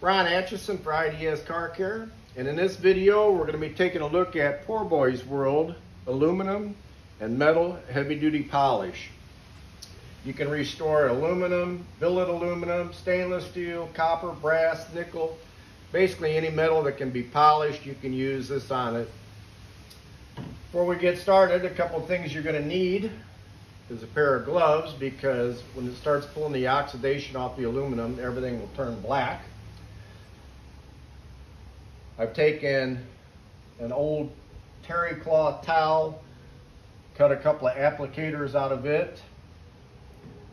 Ron Atchison for IDS Car Care, and in this video we're going to be taking a look at Poorboy's World aluminum and metal heavy-duty polish. You can restore aluminum, billet aluminum, stainless steel, copper, brass, nickel, basically any metal that can be polished, you can use this on it. Before we get started, a couple of things you're going to need is a pair of gloves, because when it starts pulling the oxidation off the aluminum, everything will turn black. I've taken an old terry cloth towel, cut a couple of applicators out of it.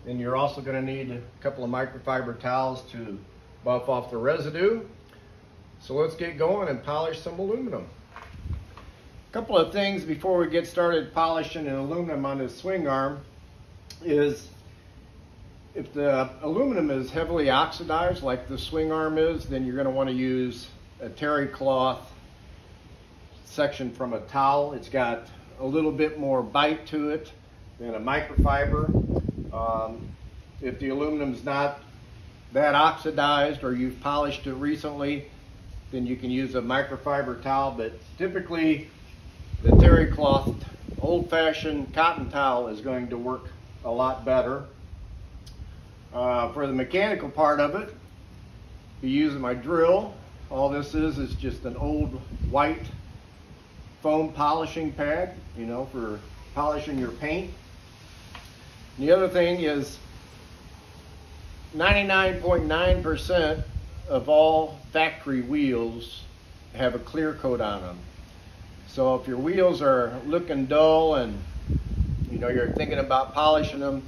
Then you're also going to need a couple of microfiber towels to buff off the residue. So let's get going and polish some aluminum. A couple of things before we get started polishing an aluminum on this swing arm is, if the aluminum is heavily oxidized like the swing arm is, then you're going to want to use a terry cloth section from a towel. It's got a little bit more bite to it than a microfiber. If the aluminum's not that oxidized or you've polished it recently, then you can use a microfiber towel, but typically the terry cloth old-fashioned cotton towel is going to work a lot better. For the mechanical part of it, be using my drill. All this is just an old white foam polishing pad, for polishing your paint. And the other thing is 99.9% of all factory wheels have a clear coat on them. So if your wheels are looking dull and you're thinking about polishing them,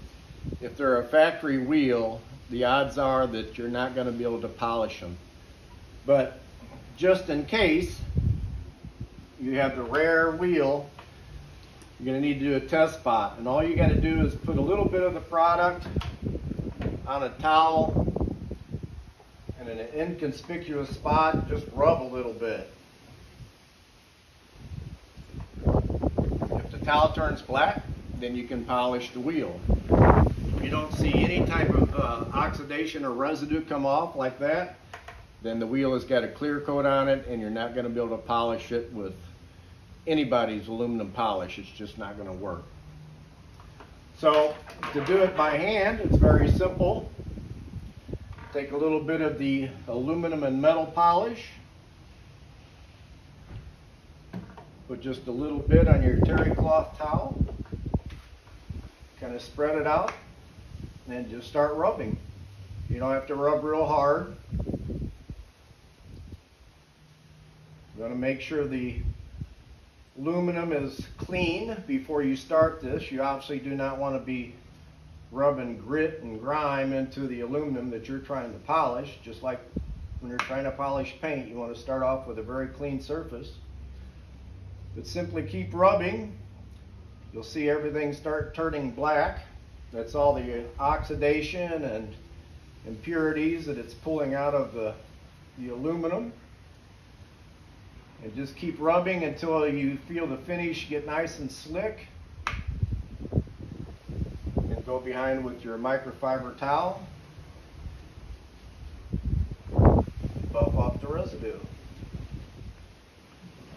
if they're a factory wheel, the odds are that you're not going to be able to polish them. But just in case you have the rare wheel, you're going to need to do a test spot. And all you got to do is put a little bit of the product on a towel and in an inconspicuous spot, just rub a little bit. If the towel turns black, then you can polish the wheel. If you don't see any type of oxidation or residue come off like that, then the wheel has got a clear coat on it and you're not going to be able to polish it with anybody's aluminum polish. It's just not going to work. So to do it by hand, it's very simple. Take a little bit of the aluminum and metal polish, put just a little bit on your terry cloth towel, kind of spread it out, and just start rubbing. You don't have to rub real hard. You want to make sure the aluminum is clean before you start this. You obviously do not want to be rubbing grit and grime into the aluminum that you're trying to polish. Just like when you're trying to polish paint, you want to start off with a very clean surface. But simply keep rubbing. You'll see everything start turning black. That's all the oxidation and impurities that it's pulling out of the aluminum. And just keep rubbing until you feel the finish get nice and slick. And go behind with your microfiber towel. Buff off the residue.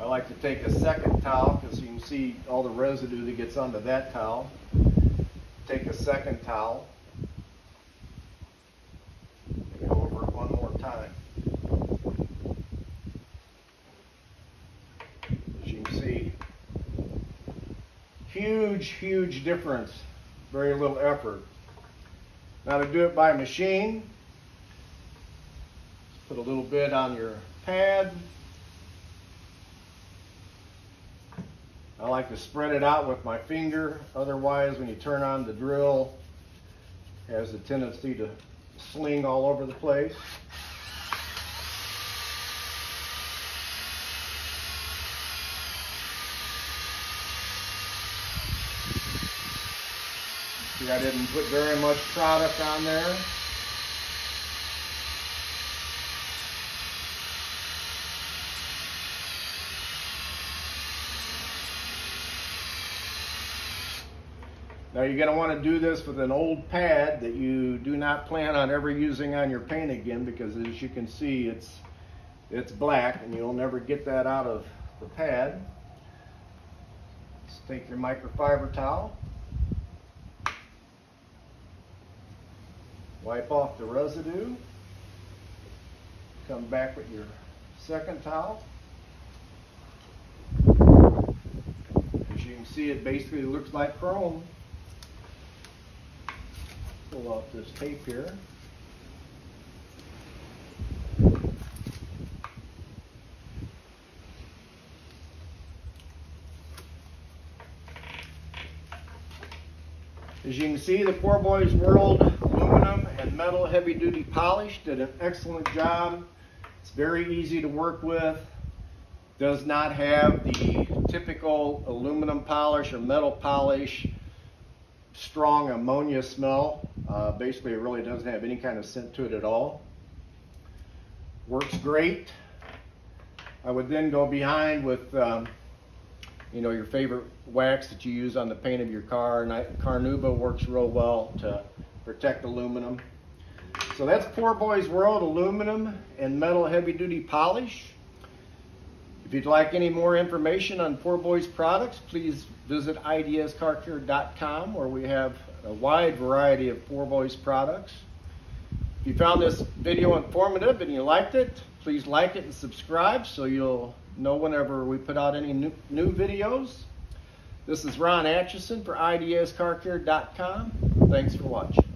I like to take a second towel because you can see all the residue that gets onto that towel. Take a second towel. And go over it one more time. Huge difference, very little effort. Now to do it by machine, put a little bit on your pad. I like to spread it out with my finger, otherwise when you turn on the drill, it has a tendency to sling all over the place. See, I didn't put very much product on there. Now you're going to want to do this with an old pad that you do not plan on ever using on your paint again, because as you can see it's black and you'll never get that out of the pad. Just take your microfiber towel, wipe off the residue, come back with your second towel. As you can see, it basically looks like chrome. Pull off this tape here. As you can see, the Poorboy's World aluminum and metal heavy duty polish did an excellent job. It's very easy to work with. Does not have the typical aluminum polish or metal polish strong ammonia smell. Basically, it really doesn't have any kind of scent to it at all. Works great. I would then go behind with your favorite wax that you use on the paint of your car. Carnauba works real well to protect aluminum. So that's Poorboy's World aluminum and metal heavy duty polish. If you'd like any more information on Poorboy's products, please visit idscarcare.com, where we have a wide variety of Poorboy's products. If you found this video informative and you liked it, please like it and subscribe so you'll know whenever we put out any new videos. This is Ron Atchison for idscarcare.com. Thanks for watching.